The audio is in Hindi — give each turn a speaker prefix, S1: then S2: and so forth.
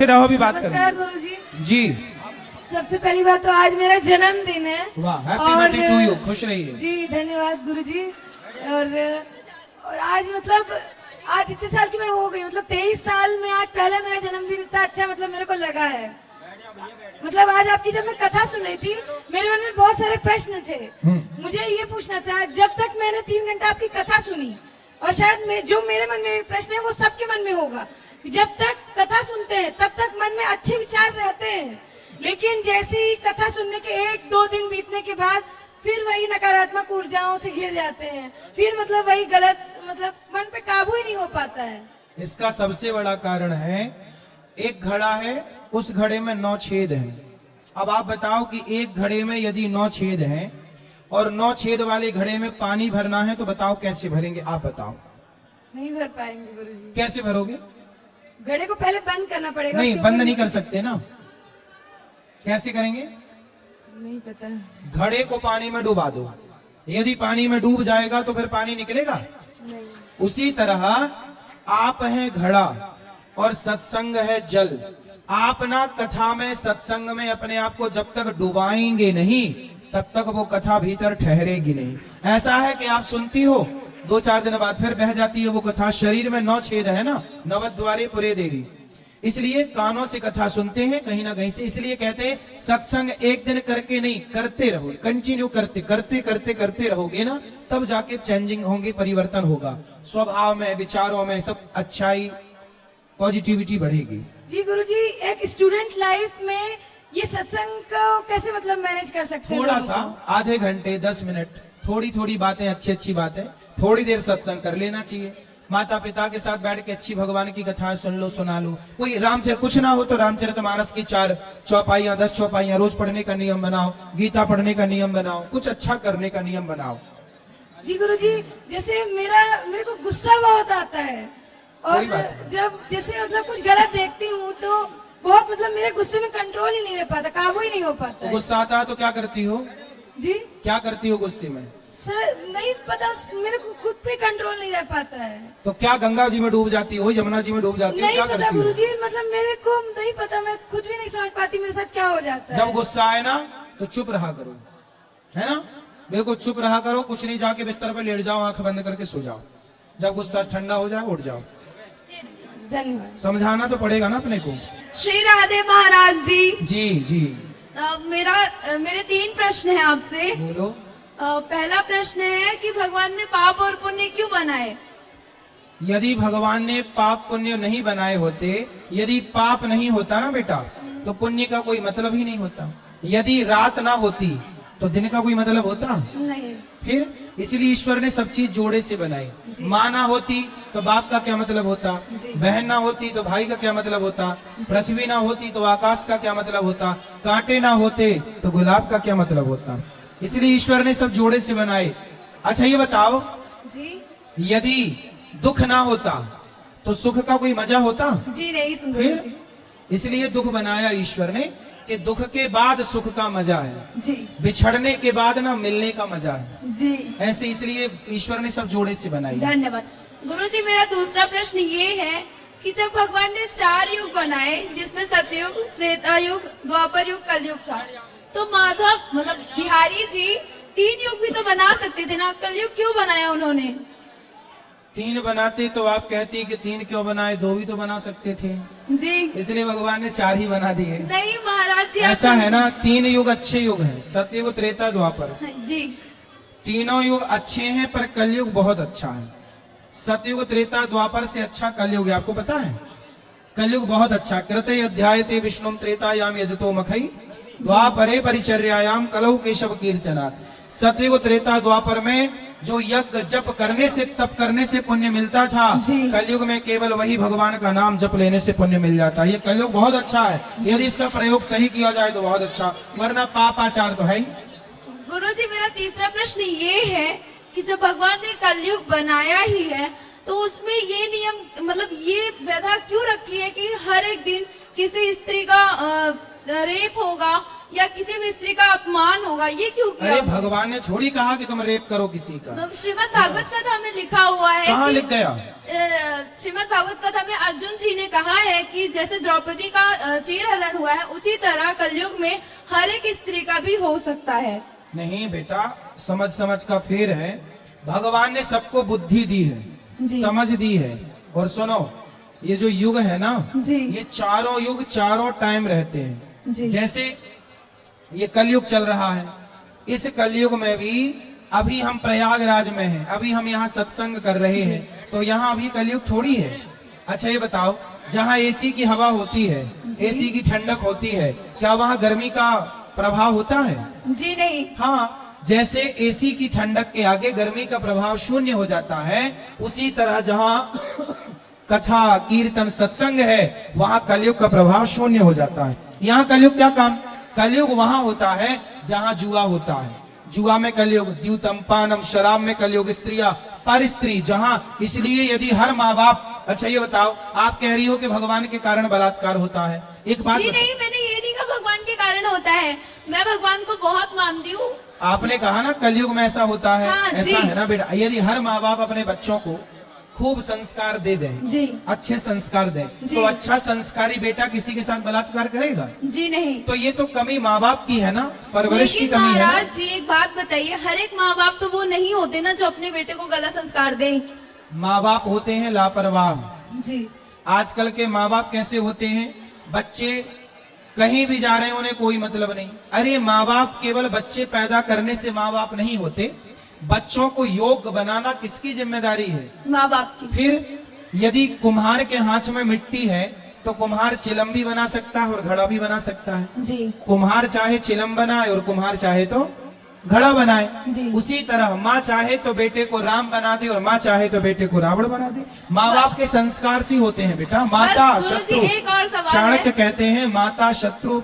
S1: रहो भी बात
S2: नमस्कार गुरुजी।
S1: जी।
S2: सबसे पहली बात तो आज मेरा जन्मदिन है।
S1: वाह, हैप्पी बर्थडे टू यू। खुश रहिए
S2: जी। धन्यवाद गुरुजी। और आज मतलब आज इतने साल की मैं हो गई, मतलब 23 साल में आज पहले मेरा जन्मदिन इतना अच्छा मतलब मेरे को लगा है। मतलब आज आपकी जब मैं कथा सुन रही थी मेरे मन में बहुत सारे प्रश्न थे। मुझे ये पूछना था, जब तक मैंने 3 घंटा आपकी कथा सुनी और शायद जो मेरे मन में प्रश्न है वो सबके मन में होगा, जब तक कथा सुनते हैं तब तक मन में अच्छे विचार रहते हैं, लेकिन जैसे ही कथा सुनने के 1-2 दिन बीतने के बाद फिर वही नकारात्मक ऊर्जाओं से घिर जाते हैं, फिर मतलब वही गलत, मतलब मन पे काबू ही नहीं हो पाता है।
S1: इसका सबसे बड़ा कारण है, एक घड़ा है, उस घड़े में 9 छेद हैं। अब आप बताओ कि एक घड़े में यदि 9 छेद हैं और 9 छेद वाले घड़े में पानी भरना है तो बताओ कैसे भरेंगे? आप बताओ।
S2: नहीं भर पाएंगे गुरुजी।
S1: कैसे भरोगे?
S2: घड़े को पहले बंद करना पड़ेगा।
S1: नहीं, बंद नहीं कर सकते ना। कैसे करेंगे?
S2: नहीं पता।
S1: घड़े को पानी में डुबा दो, यदि पानी में डूब जाएगा तो फिर पानी निकलेगा
S2: नहीं।
S1: उसी तरह आप हैं घड़ा और सत्संग है जल। आप ना कथा में सत्संग में अपने आप को जब तक डुबाएंगे नहीं तब तक वो कथा भीतर ठहरेगी नहीं। ऐसा है कि आप सुनती हो, 2-4 दिन बाद फिर बह जाती है वो कथा। शरीर में 9 छेद है ना, 9 द्वारे पुरे देवी, इसलिए कानों से कथा सुनते हैं कहीं ना कहीं से। इसलिए कहते हैं सत्संग एक दिन करके नहीं, करते रहो, कंटिन्यू करते करते करते करते रहोगे ना, तब जाके चेंजिंग होंगे, परिवर्तन होगा स्वभाव में, विचारों में, सब अच्छाई पॉजिटिविटी बढ़ेगी।
S2: जी गुरुजी, एक स्टूडेंट लाइफ में ये सत्संग को कैसे मतलब मैनेज कर सकते हैं?
S1: थोड़ा सा, आधे घंटे 10 मिनट, थोड़ी थोड़ी बातें, अच्छी अच्छी बातें, थोड़ी देर सत्संग कर लेना चाहिए। माता पिता के साथ बैठ के अच्छी भगवान की कथाएं सुन लो, सुना लो। कोई रामचरित, कुछ ना हो तो रामचरितमानस की 4 चौपाइयां 10 चौपाइयां रोज पढ़ने का नियम बनाओ, गीता पढ़ने का नियम बनाओ, कुछ अच्छा करने का नियम बनाओ।
S2: जी गुरुजी, जैसे मेरे को गुस्सा बहुत आता है और जब जैसे मतलब कुछ गलत देखती हूँ तो बहुत मतलब मेरे गुस्से में कंट्रोल ही नहीं रह पाता, काबू ही नहीं हो पाता।
S1: गुस्सा आता है तो क्या करती हो?
S2: जी
S1: क्या करती हो गुस्से में?
S2: सर नहीं पता, मेरे को खुद पे कंट्रोल नहीं रह पाता है।
S1: तो क्या गंगा जी में डूब जाती हो, यमुना जी में डूब जाती हो?
S2: नहीं पता गुरुजी, मतलब मेरे को नहीं पता, मैं खुद भी नहीं समझ पाती मेरे साथ क्या हो जाता है।
S1: जब गुस्सा आए ना तो चुप रहा करो, है ना, बिल्कुल चुप रहा करो, कुछ नहीं, जाके बिस्तर पर लेट जाओ, आंख बंद करके सो जाओ। जब गुस्सा ठंडा हो जाए उठ जाओ।
S2: धन्यवाद।
S1: समझाना तो पड़ेगा ना अपने को।
S2: श्री राधे महाराज जी।
S1: जी जी।
S2: मेरे 3 प्रश्न हैं आपसे।
S1: बोलो।
S2: पहला प्रश्न है कि भगवान ने पाप और पुण्य क्यों बनाए?
S1: यदि भगवान ने पाप पुण्य नहीं बनाए होते, यदि पाप नहीं होता ना बेटा, तो पुण्य का कोई मतलब ही नहीं होता। यदि रात ना होती तो दिन का कोई मतलब होता
S2: नहीं।
S1: फिर इसलिए ईश्वर ने सब चीज जोड़े से बनाई। माँ ना होती तो बाप का क्या मतलब होता, बहन ना होती तो भाई का क्या मतलब होता, पृथ्वी ना होती तो आकाश का क्या मतलब होता, कांटे ना होते तो गुलाब का क्या मतलब होता। इसलिए ईश्वर ने सब जोड़े से बनाए। अच्छा ये बताओ
S2: जी,
S1: यदि दुख ना होता तो सुख का कोई मजा होता?
S2: जी नहीं सुन रही
S1: फिर इसलिए दुख बनाया ईश्वर ने कि दुख के बाद सुख का मजा है
S2: जी,
S1: बिछड़ने के बाद ना मिलने का मजा है
S2: जी।
S1: ऐसे इसलिए ईश्वर ने सब जोड़े से बनाई।
S2: धन्यवाद गुरुजी। मेरा दूसरा प्रश्न ये है कि जब भगवान ने 4 युग बनाए, जिसमें सतयुग, त्रेता युग, द्वापर युग, कलयुग था, तो माधव मतलब बिहारी जी 3 युग भी तो बना सकते थे ना, कलयुग क्यों बनाया उन्होंने?
S1: 3 बनाते तो आप कहती कि 3 क्यों बनाए, 2 भी तो बना सकते थे।
S2: जी,
S1: इसलिए भगवान ने 4 ही बना दिए।
S2: नहीं महाराज जी,
S1: ऐसा है ना, 3 युग अच्छे युग हैं, सतयुग, त्रेता, द्वापर।
S2: जी,
S1: तीनों युग अच्छे हैं पर कलयुग बहुत अच्छा है। सतयुग, त्रेता, द्वापर से अच्छा कलयुग है, आपको पता है? कलयुग बहुत अच्छा। कृते अध्यायते विष्णुम त्रेतायाम यजतो मखई द्वापरे परिचर्यायाम कलौ केशव कीर्तनात्। सतयुग, त्रेता, द्वापर में जो यज्ञ जप करने से, तप करने से पुण्य मिलता था, कलयुग में केवल वही भगवान का नाम जप लेने से पुण्य मिल जाता है। ये कलयुग बहुत अच्छा है, यदि इसका प्रयोग सही किया जाए तो बहुत अच्छा, वरना पापाचार तो है ही।
S2: गुरुजी मेरा तीसरा प्रश्न ये है कि जब भगवान ने कलयुग बनाया ही है तो उसमें ये नियम, मतलब ये व्यवस्था क्यों रखी है कि हर एक दिन किसी स्त्री का रेप होगा
S3: या किसी भी स्त्री का अपमान होगा, ये क्यों किया?
S1: अरे भगवान ने थोड़ी कहा कि तुम रेप करो किसी का।
S3: तो श्रीमद् भागवत कथा में लिखा हुआ है
S1: कहाँ
S3: कि-
S1: लिख गया?
S3: श्रीमद् भागवत कथा में अर्जुन जी ने कहा है कि जैसे द्रौपदी का चीरहरण हुआ है, उसी तरह कलयुग में हर एक स्त्री का भी हो सकता है।
S1: नहीं बेटा, समझ समझ का फेर है। भगवान ने सबको बुद्धि दी है,
S2: जी।
S1: समझ दी है। और सुनो, ये जो युग है ना,
S2: जी।
S1: ये चारों युग चारों टाइम रहते हैं।
S2: जी।
S1: जैसे ये कलयुग चल रहा है, इस कलयुग में भी अभी हम प्रयागराज में हैं, अभी हम यहाँ सत्संग कर रहे हैं, तो यहाँ अभी कलयुग थोड़ी है। अच्छा ये बताओ, जहाँ एसी की हवा होती है, एसी की ठंडक होती है, क्या वहाँ गर्मी का प्रभाव होता है?
S3: जी नहीं।
S1: हाँ, जैसे एसी की ठंडक के आगे गर्मी का प्रभाव शून्य हो जाता है, उसी तरह जहाँ कथा कीर्तन सत्संग है, वहाँ कलयुग का प्रभाव शून्य हो जाता है। यहाँ कलयुग क्या काम? कलयुग वहाँ होता है जहाँ जुआ होता है। जुआ में कलयुग, द्यूतम पानम, शराब में कलयुग, स्त्रियां पर स्त्री जहाँ। इसलिए यदि हर माँ बाप, अच्छा ये बताओ, आप कह रही हो कि भगवान के कारण बलात्कार होता है, एक बात
S3: जी
S1: बताओ।
S3: नहीं, मैंने ये नहीं कहा भगवान के कारण होता है। मैं भगवान को बहुत मानती हूँ।
S1: आपने कहा ना कलयुग में ऐसा होता है।
S3: हाँ, जी।
S1: ऐसा है ना बेटा, यदि हर माँ बाप अपने बच्चों को खूब संस्कार दे दें,
S2: जी।
S1: अच्छे संस्कार दें,
S2: जी।
S1: तो अच्छा संस्कारी बेटा किसी के साथ बलात्कार करेगा?
S3: जी नहीं।
S1: तो ये तो कमी माँ बाप की है ना, परवरिश की
S3: लेकिन
S1: कमी है ना।
S3: महाराज जी एक बात बताइए, हर एक माँ बाप तो वो नहीं होते ना जो अपने बेटे को गलत संस्कार दें।
S1: माँ बाप होते हैं लापरवाह।
S2: जी।
S1: आजकल के माँ बाप कैसे होते हैं? बच्चे कहीं भी जा रहे हैं, उन्हें कोई मतलब नहीं। अरे माँ बाप केवल बच्चे पैदा करने से माँ बाप नहीं होते, बच्चों को योग्य बनाना किसकी जिम्मेदारी है?
S3: माँ बाप की।
S1: फिर यदि कुम्हार के हाथ में मिट्टी है, तो कुम्हार चिलम भी बना सकता है और घड़ा भी बना सकता है।
S2: जी।
S1: कुम्हार चाहे चिलम बनाए और कुम्हार चाहे तो घड़ा बनाए।
S2: जी।
S1: उसी तरह माँ चाहे तो बेटे को राम बना दे और माँ चाहे तो बेटे को रावण बना दे। माँ बाप के संस्कार सी होते हैं बेटा। माता
S3: बस गुरुजी,
S1: शत्रु,
S3: एक और सवाल है।
S1: चाणक्य कहते हैं माता शत्रु